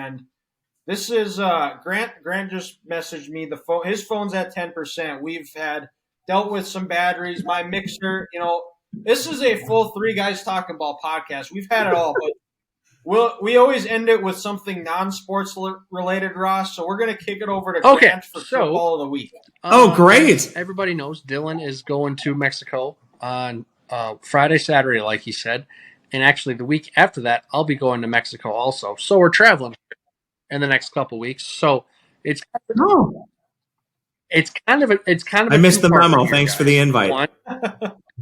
and this is Grant. Grant just messaged me. His phone's at 10%. We've dealt with some batteries. My mixer, this is a full Three Guys Talking Ball podcast. We've had it all, but we always end it with something non-sports related, Ross. So we're going to kick it over to Grant for Curveball of the Week. Great. Everybody knows Dylan is going to Mexico on Friday, Saturday, like he said. And actually the week after that, I'll be going to Mexico also. So we're traveling in the next couple weeks. So it's kind of I missed the memo. Thanks for the invite. One,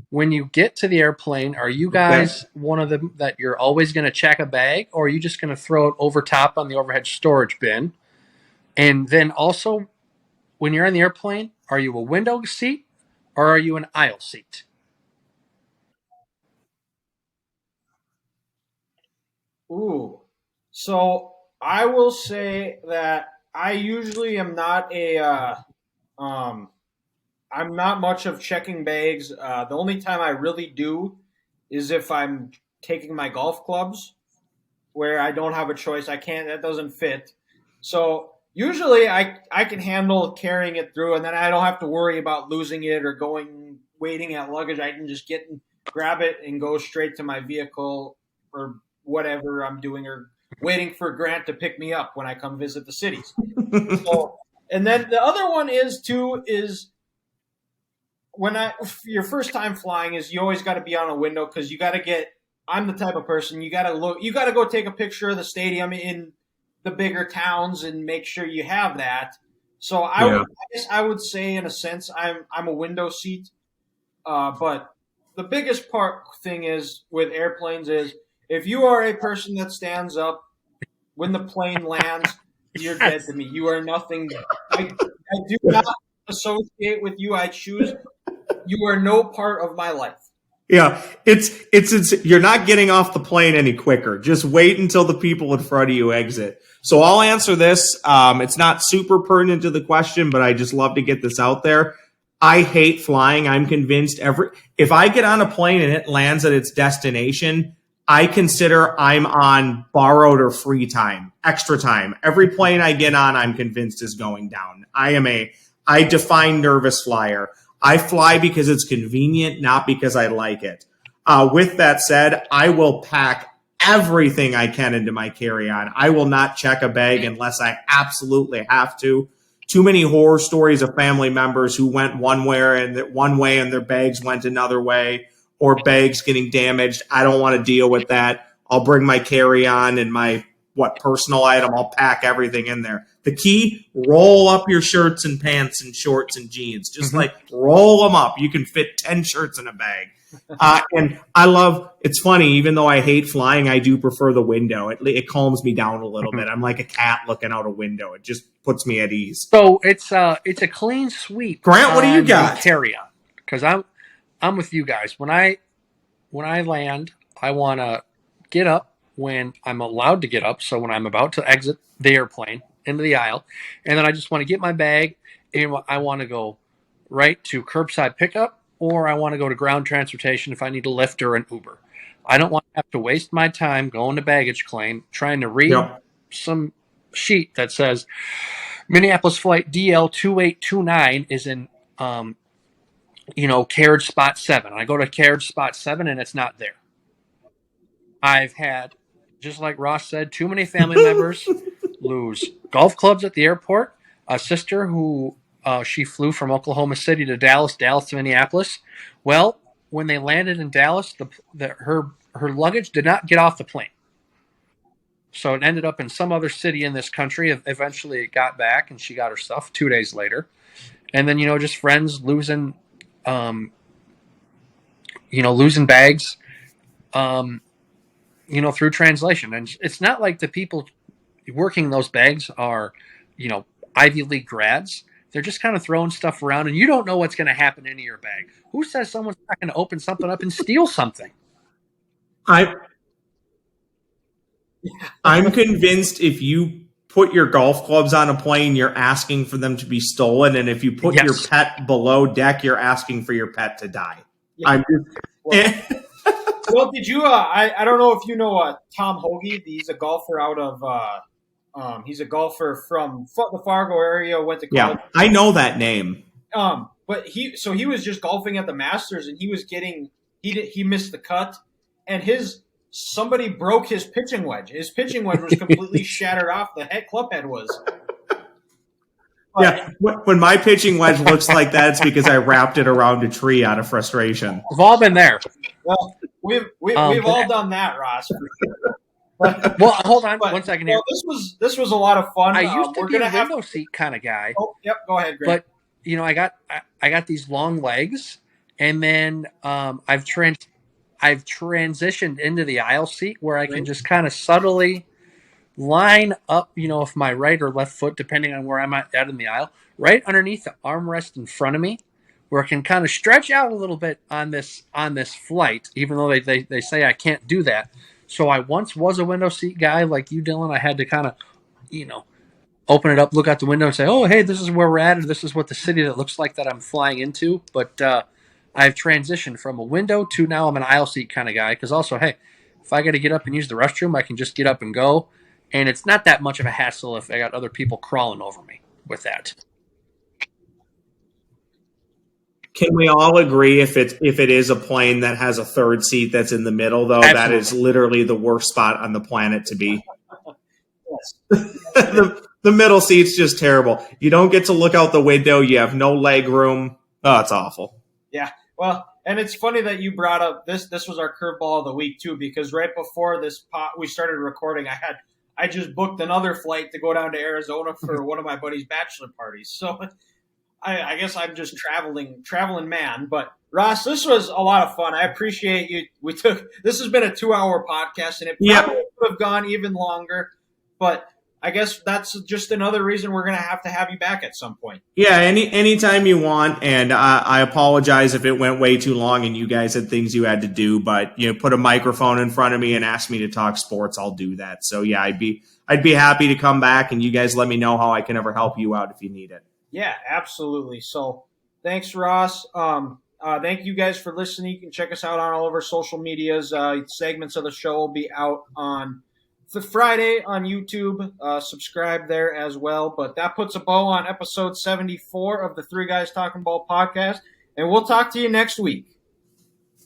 when you get to the airplane, are you guys one of them that you're always going to check a bag, or are you just going to throw it over top on the overhead storage bin? And then also, when you're on the airplane, are you a window seat or are you an aisle seat? Ooh. So I will say that I usually am not I'm not much of checking bags. The only time I really do is if I'm taking my golf clubs, where I don't have a choice. That doesn't fit. So usually I can handle carrying it through, and then I don't have to worry about losing it or waiting at luggage. I can just grab it and go straight to my vehicle or whatever I'm doing, or waiting for Grant to pick me up when I come visit the cities. And then the other one is your first time flying is you always got to be on a window, because I'm the type of person, you got to go take a picture of the stadium in the bigger towns and make sure you have that. So I guess I would say, in a sense, I'm a window seat. But the biggest thing is with airplanes is, if you are a person that stands up when the plane lands, you're dead to me. You are nothing. I do not associate with you. I choose. You are no part of my life. Yeah, it's you're not getting off the plane any quicker. Just wait until the people in front of you exit. So I'll answer this. It's not super pertinent to the question, but I just love to get this out there. I hate flying. I'm convinced if I get on a plane and it lands at its destination, I consider I'm on borrowed or free time, extra time. Every plane I get on, I'm convinced is going down. I define nervous flyer. I fly because it's convenient, not because I like it. With that said, I will pack everything I can into my carry-on. I will not check a bag unless I absolutely have to. Too many horror stories of family members who went one way and their bags went another way, or bags getting damaged. I don't want to deal with that. I'll bring my carry-on and my personal item. I'll pack everything in there. The key, roll up your shirts and pants and shorts and jeans. Just roll them up. You can fit 10 shirts in a bag. And it's funny, even though I hate flying, I do prefer the window. It calms me down a little bit. I'm like a cat looking out a window. It just puts me at ease. So it's a clean sweep. Grant, what do you got? Carry-on. Because I'm with you guys. When I land, I want to get up when I'm allowed to get up. So when I'm about to exit the airplane into the aisle, and then I just want to get my bag, and I want to go right to curbside pickup, or I want to go to ground transportation if I need a Lyft or an Uber. I don't want to have to waste my time going to baggage claim trying to read some sheet that says Minneapolis flight DL 2829 is in carriage spot 7. I go to carriage spot 7 and it's not there. I've had, just like Ross said, too many family members lose golf clubs at the airport. A sister who she flew from Oklahoma City to Dallas to Minneapolis. Well, when they landed in Dallas, her luggage did not get off the plane. So it ended up in some other city in this country. Eventually it got back and she got her stuff 2 days later. And then, just friends losing bags, through translation. And it's not like the people working those bags are, Ivy League grads. They're just kind of throwing stuff around, and you don't know what's going to happen into your bag. Who says someone's not going to open something up and steal something? I'm convinced if you put your golf clubs on a plane, you're asking for them to be stolen. And if you put your pet below deck, you're asking for your pet to die. Yeah. Well, did you? I don't know if you know Tom Hoagie. He's a golfer out of He's a golfer from the Fargo area. Went to college. Yeah, I know that name. But he was just golfing at the Masters, and he missed the cut, and somebody broke his pitching wedge. His pitching wedge was completely shattered off. The club head was. Yeah, when my pitching wedge looks like that, it's because I wrapped it around a tree out of frustration. We've all been there. Well, we've all done that, Ross. Well, hold on 1 second here. This was a lot of fun. I used to be a window seat kind of guy. Oh, yep. Go ahead, Greg. But I got these long legs, and then I've transitioned into the aisle seat where I can just kind of subtly line up, if my right or left foot, depending on where I'm at in the aisle, right underneath the armrest in front of me, where I can kind of stretch out a little bit on this flight, even though they say I can't do that. So I once was a window seat guy like you, Dylan. I had to kind of, open it up, look out the window, and say, "Oh, hey, this is where we're at, and this is what the city that looks like that I'm flying into." But I've transitioned from a window to now I'm an aisle seat kind of guy. Because also, hey, if I got to get up and use the restroom, I can just get up and go. And it's not that much of a hassle if I got other people crawling over me with that. Can we all agree if it is a plane that has a third seat that's in the middle, though, Absolutely. That is literally the worst spot on the planet to be? The middle seat's just terrible. You don't get to look out the window. You have no leg room. Oh, it's awful. Yeah. Well, and it's funny that you brought up this. This was our curveball of the week too, because right before we started recording, I just booked another flight to go down to Arizona for one of my buddy's bachelor parties. So I guess I'm just traveling man. But Ross, this was a lot of fun. I appreciate you. This has been a 2-hour podcast, and it probably would have gone even longer. But I guess that's just another reason we're going to have you back at some point. Yeah, anytime you want. And I apologize if it went way too long and you guys had things you had to do. But put a microphone in front of me and ask me to talk sports, I'll do that. So yeah, I'd be happy to come back, and you guys let me know how I can ever help you out if you need it. Yeah, absolutely. So thanks, Ross. Thank you guys for listening. You can check us out on all of our social medias. Segments of the show will be out on the Friday on YouTube. Subscribe there as well. But that puts a bow on episode 74 of the Three Guys Talking Ball podcast. And we'll talk to you next week.